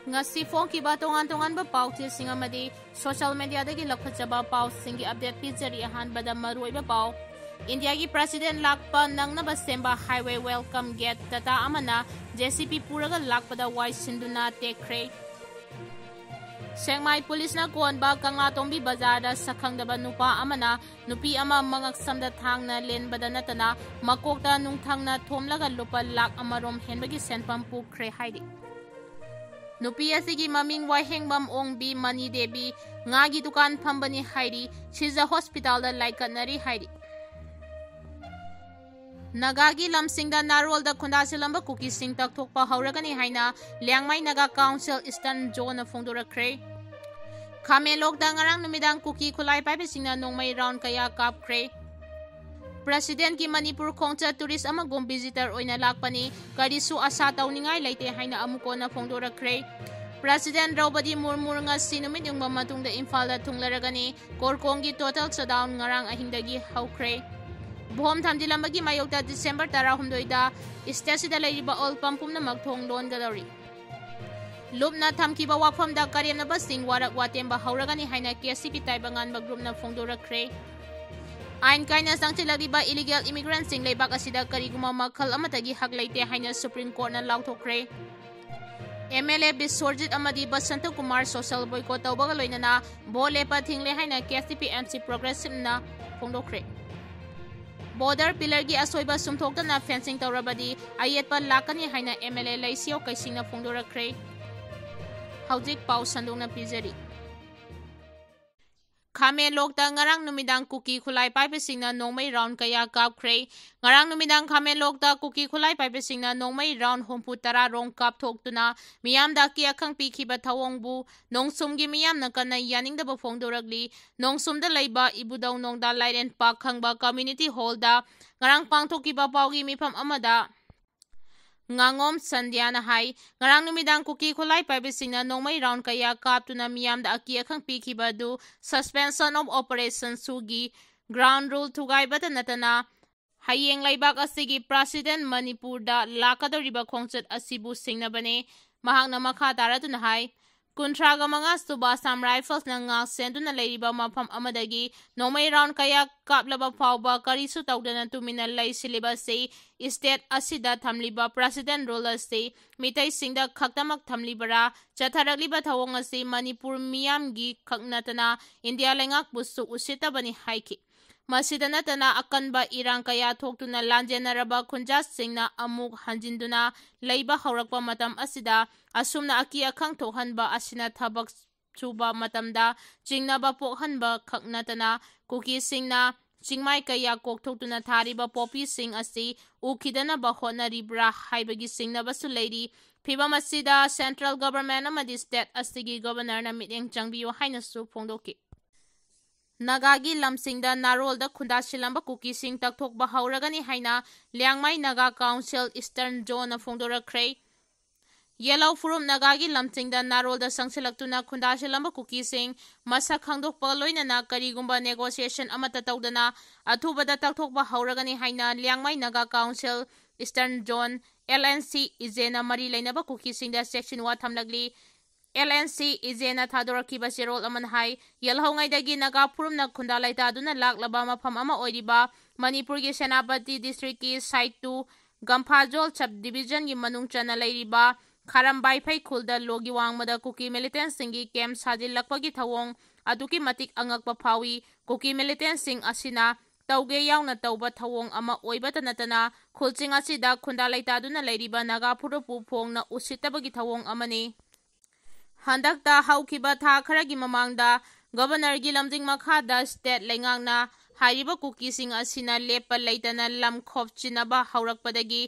ngasi phone ki ba tongan ba pauti singa madi social media dagi lakhachaba pau singi update pizari ahan bada maroi ba pau India ki president lakpa nangna ba semba highway welcome gate tata amana JCP puraga lakpada wai sinduna tekre Sengmai police na kuan ba kangatongbi bazar da sakhangdaba nupa amana nupi ama mangak samda thangna len badana tana makokta nungthangna thomlaga lupa lak amarom henbagi senpam pukre haidi Nupi asigi maming wai hengbam ongbi mani debi ngagi dukan phambani haidi chiza hospital da laikanari haidi Nagagi lamsingda narol da khunda silamba Kuki sing tak thokpa hauragani haina Liangmai Naga Council Eastern Zone Phongdorakre Khamelok da ngarang numidang Kuki khulai pai singna nongmai round kaya kapkhre President ki Manipur khongcha tourist amagum visitor oina lakpani karisu asa tawningai leite haina amukona phongdorakre President Draupadi Murmu nga sinumit yung mamatungda Imphal da thunglaragani Korkongi total shutdown ngarang ahingdagi haukre Bhom thamjilambagi mayokta December 18 da stasida leiriba all pampumna magthong lon gadori Lubna thamkiba wapham da karyamnaba sing warak watemba hauragani haina KCP taibangan ba group na phongdorakre Ain kaina sangchilariba illegal immigrants sing leibak asida kariguma makhal amatagi hak leite haina Supreme Court na lauthokre MLA Bisorjit amadi Basanta Kumar social boycott tawbaga loinana bo Leppa Thingjinkhre haina KCP MC Progressive na phongdokre Border pillar gi asoiba sumthokta na fencing tawrabadi ayetpa lakani haina MLA Laisio kaisingna phongdorakre Haujik pau sandungna pizari Khamelok da ngarang numidang Kuki khulai pai singna nongmai round kaya kapkhre ngarang numidang Khamelok da Kuki khulai pai singna nongmai round hompu tara rong kapthoktuna miyam da ki akhang pikhiba thawongbu nongsumgi miyam na kana yaning da ba phongdoragli nongsum da leiba ibudau nongda lairen park khangba community hall da ngarang pangthokiba paugi mifam amada Ngangom Sandiana hai ngarang numidang Kuki khulai pai singna nongmai round kaya kaptuna miyam da aki akhang pikhiba du suspension of operation sugi ground rule thugai bata natana hayeng laibak asigi president Manipur da lakadoriba khongchat asibu singnabane mahakna makha taratuna hai Kuntraga mga suba Assam Rifles na nga senduna leiriba mafam amadagi nongmai round kaya kaplaba phawba karisu tawdana tumina laisiliba se state asida thamliba president roller se mitai singda khaktamak thamlibara chatharaliba thawong ase Manipur miyamgi khaknatana India lengak busu usitabani haiki Masida natana akanba irang kaya thoktuna lanjenaraba khunjas singna amuk hanjinduna leiba haurakpa matam asida asumna aki akhang thokhanba asina thabak chuba matamda jingnaba pokhanba khaknatana Kuki singna chingmai kaya kokthokuna thariba popi sing asi ukhidana ba honaribra haibagi singnaba su leiri phibam asida central government amadi state asigi governor na miteng changbiyo haina su phongdoki Nagagi lamsingda narol da khunda silamba Kuki sing takthokba hauragani haina Liangmai Naga Council Eastern Zone na phongdorakre Yellow Forum Nagagi lamsingda narol da sangsilaktuna khunda silamba Kuki sing masak khangdokpa loinana karigumba negotiation amata tawdana athubada takthokba hauragani haina Liangmai Naga Council Eastern Zone LNC izena mari leinaba Kuki singda section 1 thamlagli LNC izena thadorkiba sirol aman hai yelhongai dagi Naga Purum na khunda laita duna laklaba mafam ama oiriba Manipur gi Senapati district ki site 2 Gamphajol sub division gi manung chana leiriba Kharambai phai khulda logi wangmada Kuki militant singi camp sajil lakpagi thawong aduki matik angakpa phawi Kuki militant sing asina tauge yauna tauba thawong ama oibata natana khulching asida khunda laita duna leiriba Naga Purupu phongna usitabagi thawong amani Handakta haukiba tha kharagi mamangda governor gi lamjing makhada state lengangna hariba Kuki sing asina lepa leitana lam khopchinaba haurakpadagi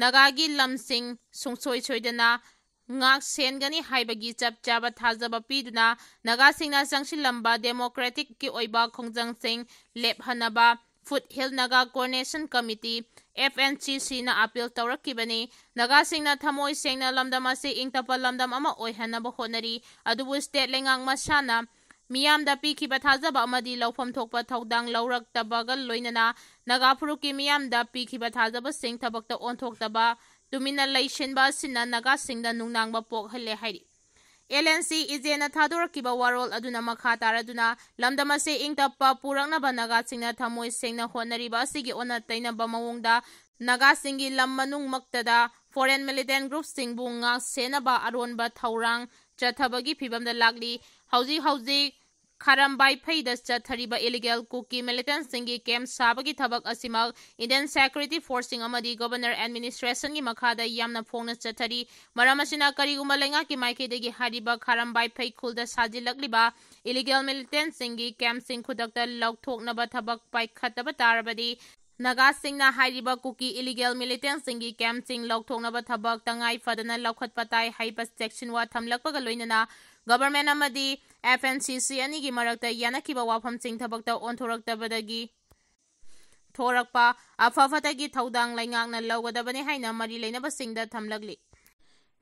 Nagagi lamsing sungsoi choidana ngak sengani haibagi chap chaba thajaba piduna Naga singna sangsilamba democratic ki oiba khongjang sing lephanaba Foothill Naga Coordination Committee FNCC na appeal tawrakibani Naga singna thamoi sengna lamdam ase ingtapa lamdam ama oihanaba honari adubu state lengang masana miyamda pikhiba thajaba amadi lawfam thokpa thaudang lawraktabaga loinana Naga Puruki miyamda pikhiba thajaba sing thabakta onthokdaba tumina laysinba asina nagasingda nungnangba pokhalle hairi LNC Ijena Thadorkiba Warol Aduna Makha Taraduna Lamdamase Ingtappa Purangnaba Nagasingna Thamoi Sengna Honariba Asigi Ona Tainaba Mawongda Nagasingi Lam Manung Maktada Foreign Militant Groups Singbu Nga Senaba Aronba Thaurang Chathabagi Pibamda Lagli Hauji Karambai Paidas Chathariba illegal Kuki militant Singi Camp Sabagi Tabak Asimal Indian Security Forcing Amadi Governor Administration Gi Makada Yamna Phongna Chathari Maramasina Kariguma Lenga Ki Maike Degi Hariba Karambai Pai Khulda Sajilakliba illegal militant Singi Camp Sing Khudakta Laukthoknaba Tabak Pai Khataba Tarabadi Naga Singna Hariba Kuki illegal militant Singi Camp Sing Laukthoknaba Tabak Tangai Fadana Laukhat Patai Hyper Section Wa Thamlakpaga Loinana Government Amadi FNCC Anigi Marakta Yanakiba Wapham Sing Tabakta Onthoraktabadagi Thorakpa Afafatagi Thaudang Laingangna Laugadabani Haina Mari Lainaba Singda Thamlagli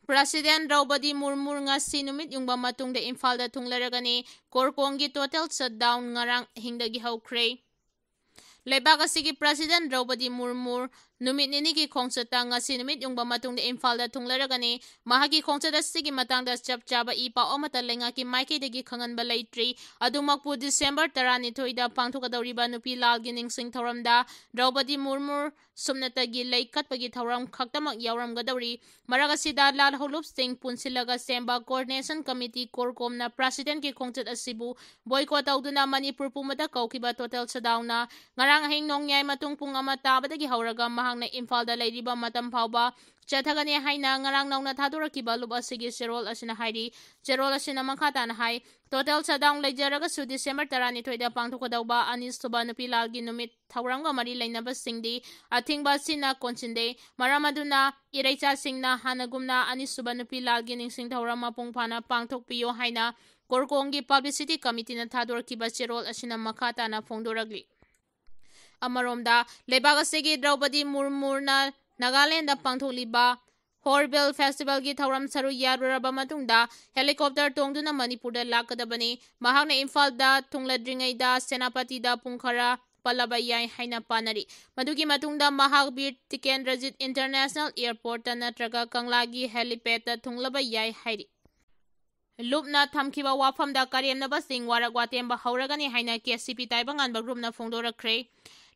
President Draupadi Murmu ngasi numit yung matungda Imphal da tunglaragani Korkongi total shutdown ngarang hingdagi hawkre Leibak asigi President Draupadi Murmu numit nini ki khongchata ngasi numit yung matungda Imphal da tunglaragani mahagi khongchata sigi matangda chap chaba ipa omata lenga ki maike degi khanganba leitri adumakpu December 12 da pangthokadawriba nupi lal gining sing thoramda Draupadi Murmu sumnatagi leikatpagi thoram khaktamak yawramgadawri maragasida lal holup sing punsilaga semba coordination committee korkomna president ki khongchat asibu boycott awduna Manipur pumada kaukiba total shutdown ngarang hing nongyai matung pung ama tabadagi hauraga mahangna Imphal da leiriba matam phawba chathagani haina ngarang nauna thadurakiba lup asigi serol asina hairi serol asina makhata na hai total shutdown leijaraga su December 12 da pangthokadawba anis suba nupi lalgi numit thawramga mari lainaba singdi athingba sina konchinde maramaduna iraicha singna hanagumna anis suba nupi lalgi ningsing thawram mapung phana pangthokpiyo haina korkongi publicity committee na thadorkiba serol asina makhata na phongdoragli Amaromda Lebagasi Draupadi Murmurna Nagaland Pangtholiba Horrible Festival Gi Thauram Saru Yaruraba Matungda Helicopter Tongduna Manipurda Lakadabani Mahagna Imphal da Tungladringai da Senapati da Pungkhara Palabayai Haina Panari Madugi Matungda Mahagbir Tiken Rajit International Airport Natraga Kanglagi Helipad Tunglabayai Hairi Lupna Thamkiba Wapham da Karyamnaba Sing Warak Watemba Hauragani Haina KCP Taibangan Bagrumna Phongdorakkhre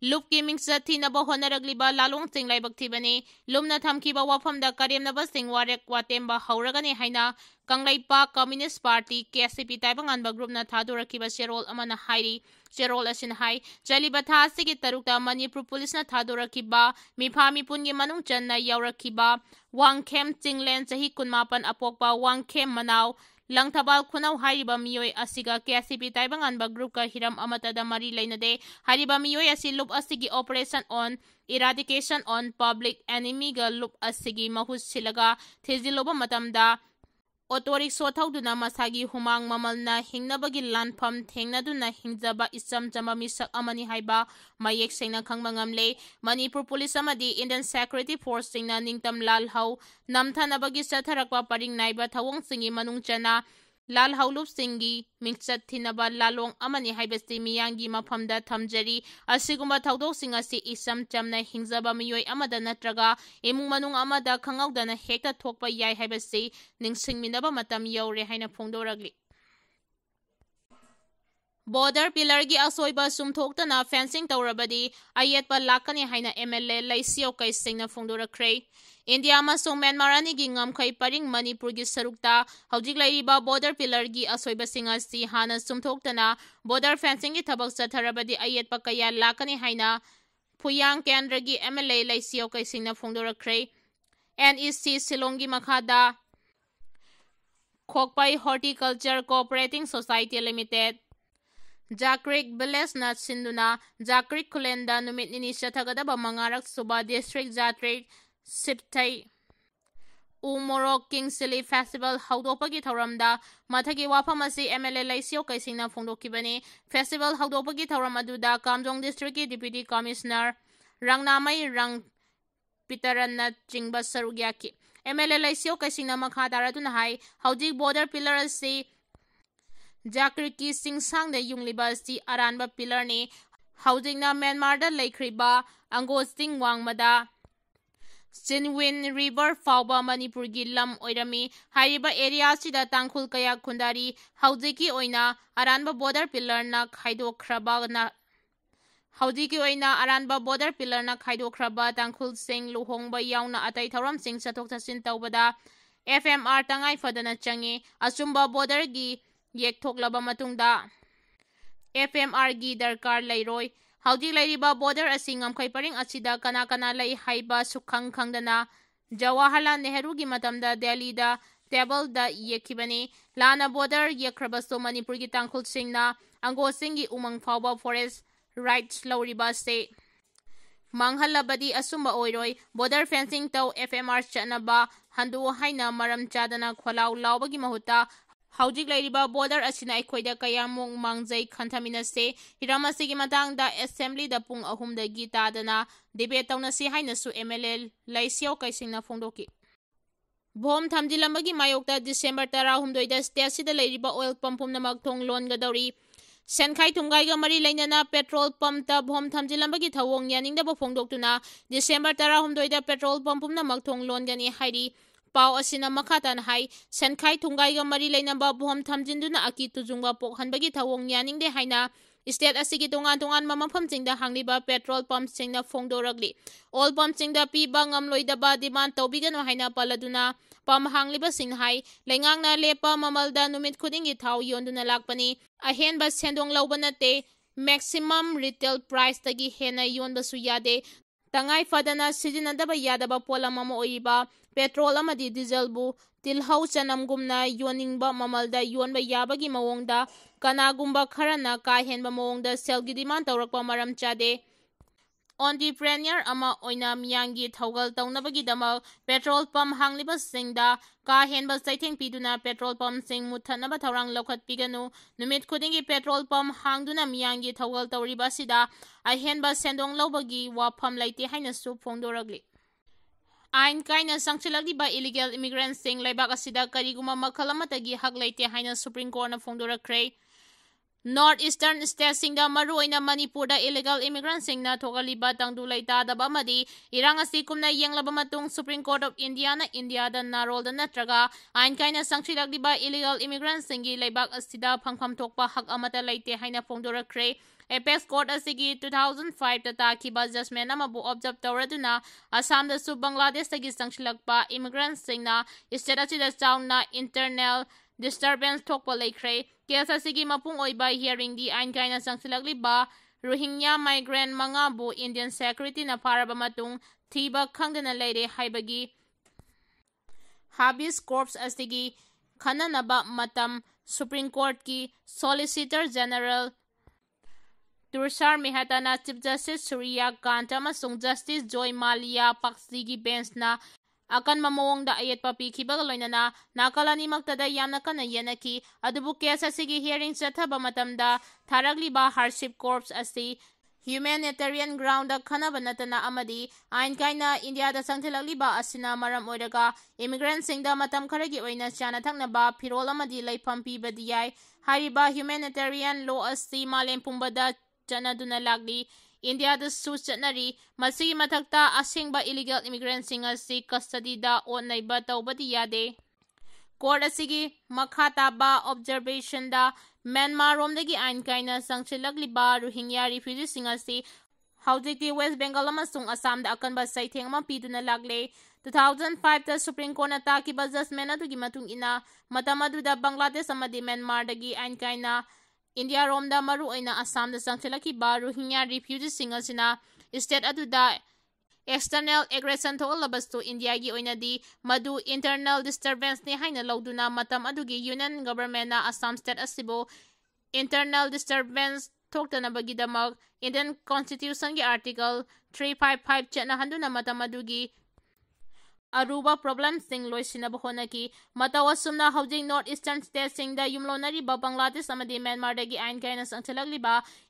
Lup ki mingsathi naba honaragliba lalong sing laibak thibani lumna thamkiba wafam da karyamnaba sing warek watemba hauragani haina kanglaipa Communist Party KCP taibanganba group na thadurakiba serol amana hairi serol asin hai chaliba tha sigi tarukta Manipur police na thadurakiba miphami pungi manung channa yaurakhiba wangkhem chinglen chahi kunmapan apokpa wangkhem manau Langthabal Khunau Hariba Miyoi Asiga KCP Taibanganba Group ka Hiram Amatada Mari Lainade Hariba Miyoi Asilup Asigi Operation on Eradication on Public Enemy ga Lup Asigi Mahus Silaga Theziloba Matamda Otorik Sotauduna Masagi Humang Mamalna Hingnabagi Lanpam Thengnaduna Hingjaba Isam Jama Misak Amani Haiba Mayek Sengna Khangmangamle Manipur Police Amadi Indian Security Force Singna Ningtam Lalhau Namthanabagi Satharakwa Paring Naiba Thawong Singi Manung Chana Lalhau Lup Singi Mingchat Thinaba Lalong Amani Haibasti Miyangi Maphamda Thamjari Asiguma Thawdok Singasi Isam Chamna Hingjaba Miyoi Amada Natraga Imung Manung Amada Khangawdana Hekta Thokpa Yai Haibasti Ningsingminaba Matam Yaure Haina Phongdoragli Border pillar gi asoiba sumthoktana fencing tawrabadi ayetpa lakani haina MLA laisio kai singna phongdorakkhre India amasung Myanmar ani gi ngamkhai paring Manipur gi sarukta hojik lairiba border pillar gi asoiba singasi hana sumthoktana border fencing gi thabak satharabadi ayetpa kaya lakani haina Phuyang Kendra gi MLA laisio kai singna phongdorakkhre NEC Silongi makhada Khokpai Horticulture Cooperating Society Limited Jakrik Village na Sinduna Jakrik Kulenda numit nini Shathagadaba Mangarak Suba District Jatrik Siptai Umorok King Silly Festival Haudopagi Tauramda Mathagi Wapamasi MLA Laisio Kaisina Phongdokibani Festival Haudopagi Tauramaduda Kamjong District Deputy Commissioner Rangnamai Rang Pitaranna Jingba Sarugyaki MLA Laisio Kaisina Makhadaratu Hai Haujik Border Pillar Si Jakriki Sing Sang the Yungliba Si Aranba Pillar ni Housing na Myanmar da Laikriba Angosting Wangmada Sinwin River fauba Manipurgi lam oirami hariba area sida tangkhul kaya khundari haujiki oina aranba border pillar na khaidokhraba na Haujiki oina aranba border pillar na khaidokhraba tangkhul sing luhongba yauna atai thoram sing chathok chasin tawbada FMR tangai fadana changi asumba border gi yektoklaba matungda FMR gi darkar leiroi Haujik leiriba border asi ngamkhai paring asida kana kana lei haiba sukhang khangdana Jawaharlal Nehru gi matamda Delhi da table da yekhibani lana border yekhrabaso Manipur gi tangkhul singna ango singi umang phawba forest rights lauriba se manghalabadi asumba oiroi border fencing taw FMR chanaba handu haina maram chadana kholaw lawbagi mahuta Haujik leiriba border asina aikhoida kayamong mangjai khantamina se hiramasi matangda assembly da pung ahum da gita dana debate tawna si haina su MLL laisiaw kaisingna phongdoki Bom thamjilambagi mayokta December 13 da state sida leiriba oil pump namak thong lon gadori Senkhai thumgai ga mari leinana petrol pump ta bom thamjilambagi thawong yaningda bo phongdoktuna December 13 da petrol pump namak thong lon gani hairi Pau asina makatan hai Senkhai thungai ga mari leinamba bom thamjinduna aki tujungba pokhanbagi thawong yaningde haina state asigi tungan mamampham chingda hangliba petrol pump singna phongdoragli all pump chingda piba ngamloidaba demand tawbigano haina paladuna pam hangliba singhai lengangna lepa mamalda numit khudingi thaw yonduna lakpani ahenba sendong lawbanate maximum retail price tagi hena yonbasu yade Tangai fadana sijinadaba yadaba polam ama oiba petrol amadi diesel bu tilhau chanamgumna yoningba mamalda yonba yabagi mawongda kanagumba kharana ka henba mawongda selgi demand tawrakpa maram chade entrepreneur ama oina miyangi thaugal tawnabagi damak petrol pump hangliba singda ka henba saitheng piduna petrol pump sing muthanaba thawrang lokhat piganu numit khudingi petrol pump hangduna miyangi thaugal tawriba sida ahenba sendong lawbagi wapham laite haina su phongdoragli Ain kaina sangchilagi ba illegal immigrants sing laibak asida kariguma makhal amatagi hak laite haina Supreme Court na phongdorakre Northeastern States singda maru oina Manipur da illegal immigrants singna thogaliba tangdu laita daba madi irang asi kumna yenglaba matung Supreme Court of India na India da narol da natraga ain kaina sangchilagdi ba illegal immigrants singi laibak asida phangpham thokpa hak amata laite haina phongdorakre Apex Court asigi 2005 ta takiba judgment amabu observe tawraduna Assam da su Bangladesh tagi sangchilakpa immigrants singna state asida chauna internal disturbance thokpa laikre case asigi mapung oiba hearing di ain kaina sangsilagli ba Rohingya migrant mangabu Indian security na paraba matung thiba khangdana leire haibagi habeas corpus asigi khananaba matam Supreme Court ki Solicitor General Tushar Mehta na Chief Justice Surya Kant amasung Justice Joy Malia Paksigi bench na Akanba mawongda ayetpa pikhibaga loinana nakalani maktada yamna kana yenaki adubu case asigi hearing chathaba matamda tharagliba hardship corpse asi humanitarian ground da khanaba natana amadi ain kaina India da sangthelagliba asina maram oiraga immigrants singda matam kharagi oina chana thaknaba phirol amadi laifam pibadi yai hariba humanitarian law asi malem pumbada chanaduna lagli India da su chatnari masigi mathakta asengba illegal immigrants sing asi custody da onaiba tawbadi yade court asigi makhata ba observation da Myanmar romdagi ain kaina sangchilagliba Rohingya refugees sing asi haujikti West Bengal amasung Assam da akanba saitheng ma piduna lagle 2005 ta Supreme Court na takiba judgment adugi matung ina matamadu da Bangladesh amadi Myanmar dagi ain kaina India romda maru oina Assam da sangchilaki ba Rohingya refugees sing asina state aduda external aggression tholabastu India gi oina di madu internal disturbance ne haina lawduna matam adugi union government na Assam state asibo internal disturbance thoktanabagi damak Indian constitution gi article 355 chatna handuna matam adugi Aruba problem sing loisinaba honaki matawasumna housing northeastern states sing da yumlonari ba Bangladesh amadi Myanmar dagi ain kaina sangchalagli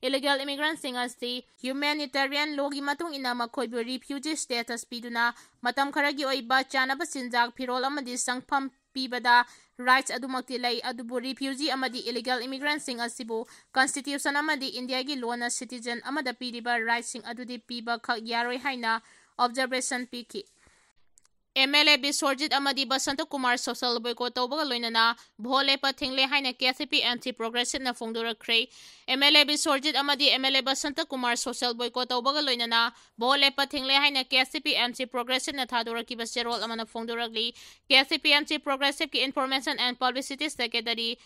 illegal immigrants sing asti humanitarian law gi matung ina makhoibu refugee status piduna matam kharagi oiba chanaba sinjak phirol amadi sangpham pibada rights adumakti lay adubu refugee amadi illegal immigrants sing asibu constitution amadi India gi law na citizen amada piriba rights sing adudi piba khak yaroi haina observation piki MLA Bisorjit Amadi Basanta Kumar Social Boycott Tobaga Loinana, Bho Leppa Thingjinkhre Haina KCP Anti-Progressive na Phongdorakkhre, MLA Bisorjit Amadi MLA Basanta Kumar Social Boycott Tobaga Loinana, Bho Leppa Thingjinkhre Haina KCP Anti-Progressive na Thadorakiba Serol Amana Phongdorakli, KCP Anti-Progressive ki Information and Publicity Secretary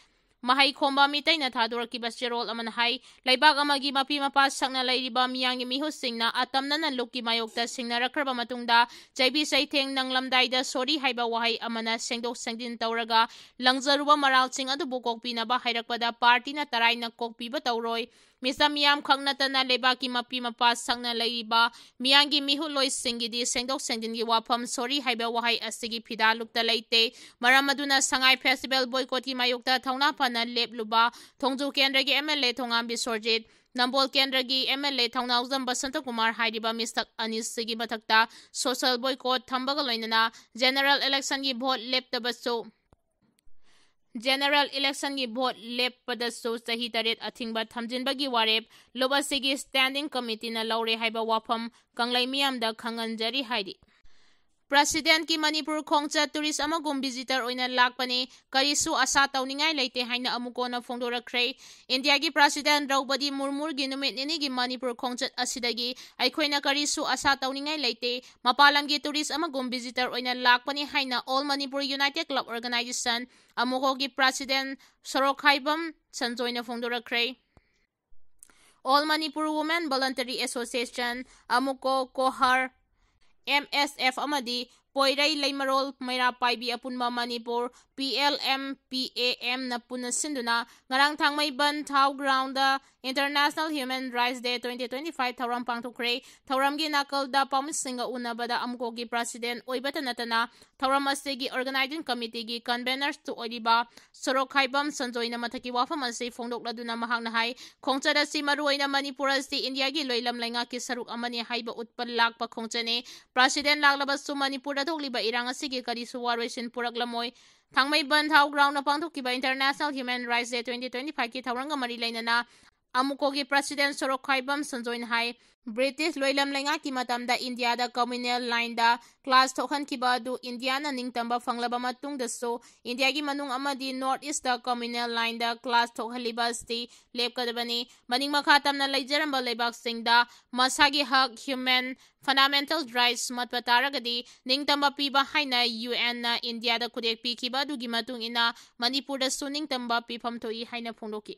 Mahai Khomba Mitay na Thadorakiba Serol Amana Hai, Laibag Amagi Mapi Mapas Sakna Lairiba Miyangi Mihusingna Atam na Nanluki Mayokta Singnarakraba Matungda, Jaibi Saiteng Nang Lamdaida Sorry Haiba Wahai Amana Sengdok Sengdin Tauraga, Langzaruba Maral Sing Adubu Kokpinaba Hairakpada Party na Taray na Kokpiba Tauroi, Misa Miyam Kangnata na Lebaki Mapi Mapas Sakna Lairiba, Miyangi Mihuloy Singidi Sengdok Sengdin Wapham Sorry Haiba Wahai Asigi Pidalukta Laite, Maramaduna Sangai Festival Boycott ki Mayokta Tauna na Lep Luba, Thongju Kendragi MLA Thongam Bisorjit, Nambol Kendragi MLA Thongnauzam Basanta Kumar Haidiba Mistak Anis Sigi Matakta, Social Boycott Thambaga Loinana, General Election ki Vote Leptabaso, General Election ki Vote Lepadaso Sahi Taret Athingba Thamjinbagi Warep, Loba Sigi Standing Committee na Laure Haiba Wapham, Kanglai Miyamda Khanganjari Haidi. President ki Manipur Khongcha tourist amagum visitor oina lakpani karisu asa tawningai leite haina amuko na phongdorakkhre India ki President Draupadi Murmu gi numit nini gi Manipur Khongcha asidagi aikhoina karisu asa tawningai leite mapalam gi tourist amagum visitor oina lakpani haina All Manipur United Club Organization amuko gi President Sorokhaibam sanjoina phongdorakkhre All Manipur Women Voluntary Association amuko kohar MSF Amadi Poirai Laimarol Maira Paibi Apunma Manipur PLM-PAM na punasinduna ngarang thangmay ban Thau Ground International Human Rights Day 2025 Thauram Pangthokkhre Thauram gi nakal da pamisinga unabada amko gi President oibata natana Thauram asigi Organizing Committee gi conveners to oiba Sorokhaibam Sanjoina Mathaki Wapham ase phongdokladuna mahakna hai khongchada si maruoina Manipur si India gi loilam lainga ki saruk amani haiba utpal lakpa khongchane President laglaba su Manipur thokliba irang asigi karisu warwesin puraklamoi Thangmay ban Thau Ground na pangthokiba International Human Rights Day 2025 ki thawranga mari lainana amuko gi President Sorokhaibam sanjoin hai British loilam lainga ki matamda India da communal line da class thokhan kiba du India na ningtamba fanglaba matung da so India gi manung amadi North East da communal line da class thokhaliba sti lepkadabani maning makhatam na laijaramba leibak singda masagi hak human fundamental rights matpataragadi ningtamba piba haina UN na India da kudek pi kiba du gi matung ina Manipur da su ningtamba pi phamthoi haina phongdoki